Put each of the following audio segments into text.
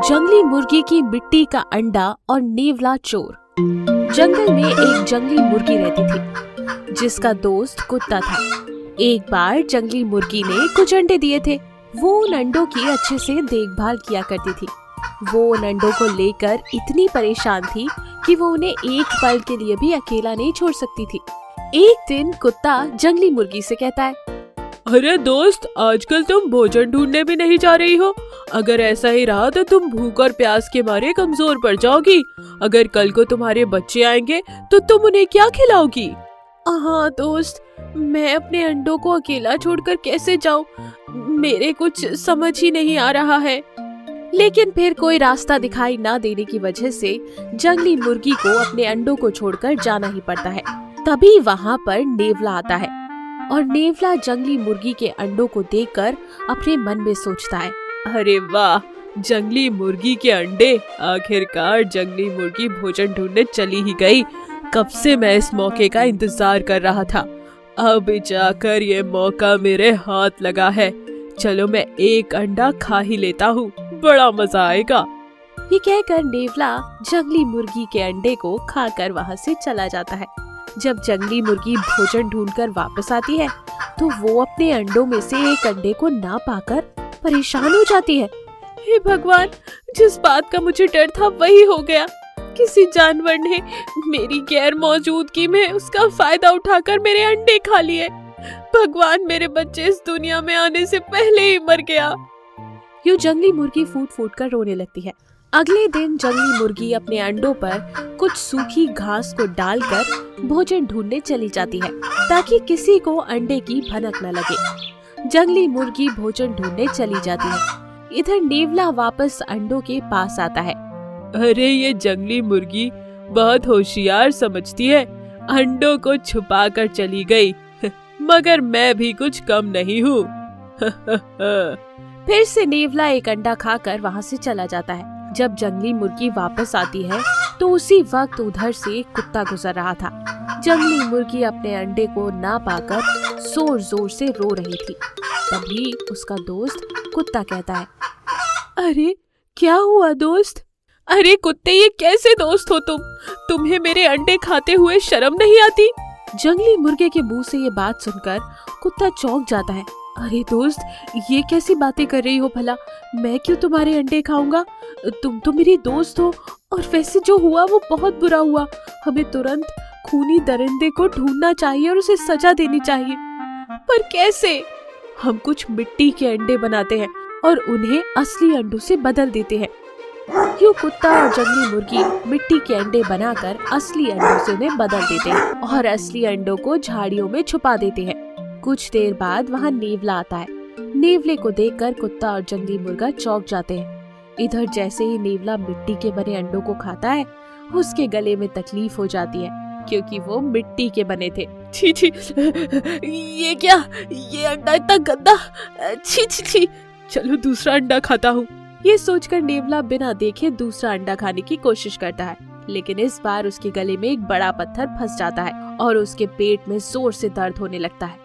जंगली मुर्गी की मिट्टी का अंडा और नेवला चोर। जंगल में एक जंगली मुर्गी रहती थी जिसका दोस्त कुत्ता था। एक बार जंगली मुर्गी ने कुछ अंडे दिए थे। वो उन अंडों की अच्छे से देखभाल किया करती थी। वो उन अंडों को लेकर इतनी परेशान थी कि वो उन्हें एक पल के लिए भी अकेला नहीं छोड़ सकती थी। एक दिन कुत्ता जंगली मुर्गी से कहता है, अरे दोस्त, आजकल तुम भोजन ढूंढने भी नहीं जा रही हो। अगर ऐसा ही रहा तो तुम भूख और प्यास के मारे कमजोर पड़ जाओगी। अगर कल को तुम्हारे बच्चे आएंगे तो तुम उन्हें क्या खिलाओगी? हाँ दोस्त, मैं अपने अंडों को अकेला छोड़कर कैसे जाऊं? मेरे कुछ समझ ही नहीं आ रहा है। लेकिन फिर कोई रास्ता दिखाई ना देने की वजह से जंगली मुर्गी को अपने अंडों को छोड़कर जाना ही पड़ता है। तभी वहाँ पर नेवला आता है और नेवला जंगली मुर्गी के अंडों को देखकर अपने मन में सोचता है, अरे वाह, जंगली मुर्गी के अंडे। आखिरकार जंगली मुर्गी भोजन ढूंढने चली ही गई। कब से मैं इस मौके का इंतजार कर रहा था। अब जाकर ये मौका मेरे हाथ लगा है। चलो मैं एक अंडा खा ही लेता हूँ, बड़ा मजा आएगा। ये कहकर नेवला जंगली मुर्गी के अंडे को खाकर वहाँ से चला जाता है। जब जंगली मुर्गी भोजन ढूंढकर वापस आती है तो वो अपने अंडों में से एक अंडे को ना पाकर परेशान हो जाती है। हे भगवान, जिस बात का मुझे डर था वही हो गया। किसी जानवर ने मेरी गैर मौजूदगी में उसका फायदा उठाकर मेरे अंडे खा लिए। भगवान, मेरे बच्चे इस दुनिया में आने से पहले ही मर गया। यूं जंगली मुर्गी फूट फूट कर रोने लगती है। अगले दिन जंगली मुर्गी अपने अंडों पर कुछ सूखी घास को डालकर भोजन ढूंढने चली जाती है ताकि किसी को अंडे की भनक न लगे। जंगली मुर्गी भोजन ढूंढने चली जाती है। इधर नेवला वापस अंडों के पास आता है। अरे ये जंगली मुर्गी बहुत होशियार समझती है, अंडों को छुपा कर चली गई। मगर मैं भी कुछ कम नहीं हूँ। फिर से नेवला एक अंडा खाकर वहाँ से चला जाता है। जब जंगली मुर्गी वापस आती है तो उसी वक्त उधर से एक कुत्ता गुजर रहा था। जंगली मुर्गी अपने अंडे को ना पाकर जोर जोर से रो रही थी। तभी उसका दोस्त कुत्ता कहता है, अरे क्या हुआ दोस्त? अरे कुत्ते, ये कैसे दोस्त हो तुम? तुम्हें मेरे अंडे खाते हुए शर्म नहीं आती? जंगली मुर्गे के मुंह से ये बात सुनकर कुत्ता चौंक जाता है। अरे दोस्त, ये कैसी बातें कर रही हो भला? मैं क्यों तुम्हारे अंडे खाऊंगा? तुम तो मेरी दोस्त हो और वैसे जो हुआ वो बहुत बुरा हुआ। हमें तुरंत खूनी दरिंदे को ढूंढना चाहिए और उसे सजा देनी चाहिए। पर कैसे? हम कुछ मिट्टी के अंडे बनाते हैं और उन्हें असली अंडों से बदल देते हैं। यूं कुत्ता और जंगली मुर्गी मिट्टी के अंडे बनाकर असली अंडों से उन्हें बदल देते हैं और असली अंडों को झाड़ियों में छुपा देते हैं। कुछ देर बाद वहाँ नेवला आता है। नेवले को देखकर कुत्ता और जंगली मुर्गा चौंक जाते हैं। इधर जैसे ही नेवला मिट्टी के बने अंडों को खाता है, उसके गले में तकलीफ हो जाती है क्योंकि वो मिट्टी के बने थे। छी छी, ये क्या? ये अंडा इतना गंदा! छी छी छी, चलो दूसरा अंडा खाता हूँ। ये सोचकर नेवला बिना देखे दूसरा अंडा खाने की कोशिश करता है, लेकिन इस बार उसके गले में एक बड़ा पत्थर फंस जाता है और उसके पेट में जोर से दर्द होने लगता है।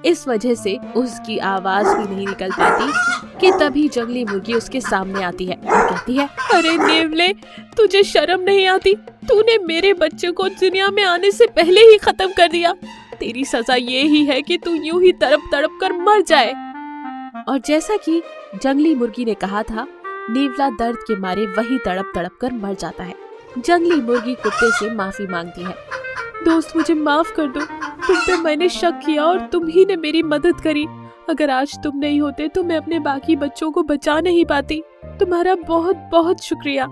इस वजह से उसकी आवाज भी नहीं निकल पाती कि तभी जंगली मुर्गी उसके सामने आती है और कहती है, अरे नेवले, तुझे शर्म नहीं आती? तूने मेरे बच्चे को दुनिया में आने से पहले ही खत्म कर दिया। तेरी सजा ये ही है कि तू यूं ही तड़प तड़प कर मर जाए। और जैसा कि जंगली मुर्गी ने कहा था, नेवला दर्द के मारे वही तड़प तड़प कर मर जाता है। जंगली मुर्गी कुत्ते से माफी मांगती है। दोस्त, मुझे माफ कर दो। तुम पे मैंने शक किया और तुम ही ने मेरी मदद करी। अगर आज तुम नहीं होते तो मैं अपने बाकी बच्चों को बचा नहीं पाती। तुम्हारा बहुत बहुत शुक्रिया।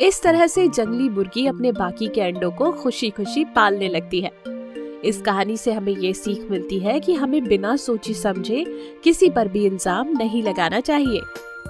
इस तरह से जंगली मुर्गी अपने बाकी के अंडों को खुशी खुशी पालने लगती है। इस कहानी से हमें ये सीख मिलती है कि हमें बिना सोचे समझे किसी पर भी इल्जाम नहीं लगाना चाहिए।